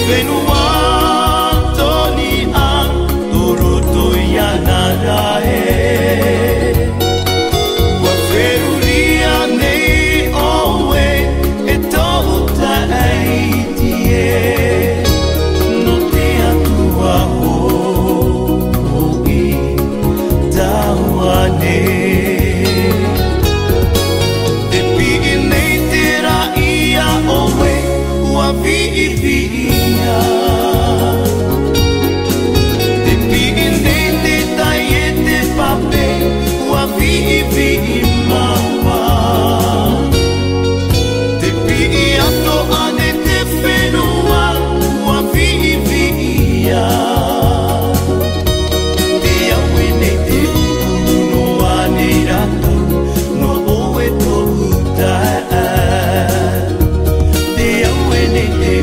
whenua toni a toroto ia narae. Wa wheruria nei oe e tau taeitie. No te atua hoi tawane. Te pigi nei te raia oe ua vi'ia. Te pigi nei te tai e te pape ua vi'i maua. Te pigi ato ane te whenua ua vi'ia. Te aue nei te uno ane rato no oe tohu tae. Te aue nei te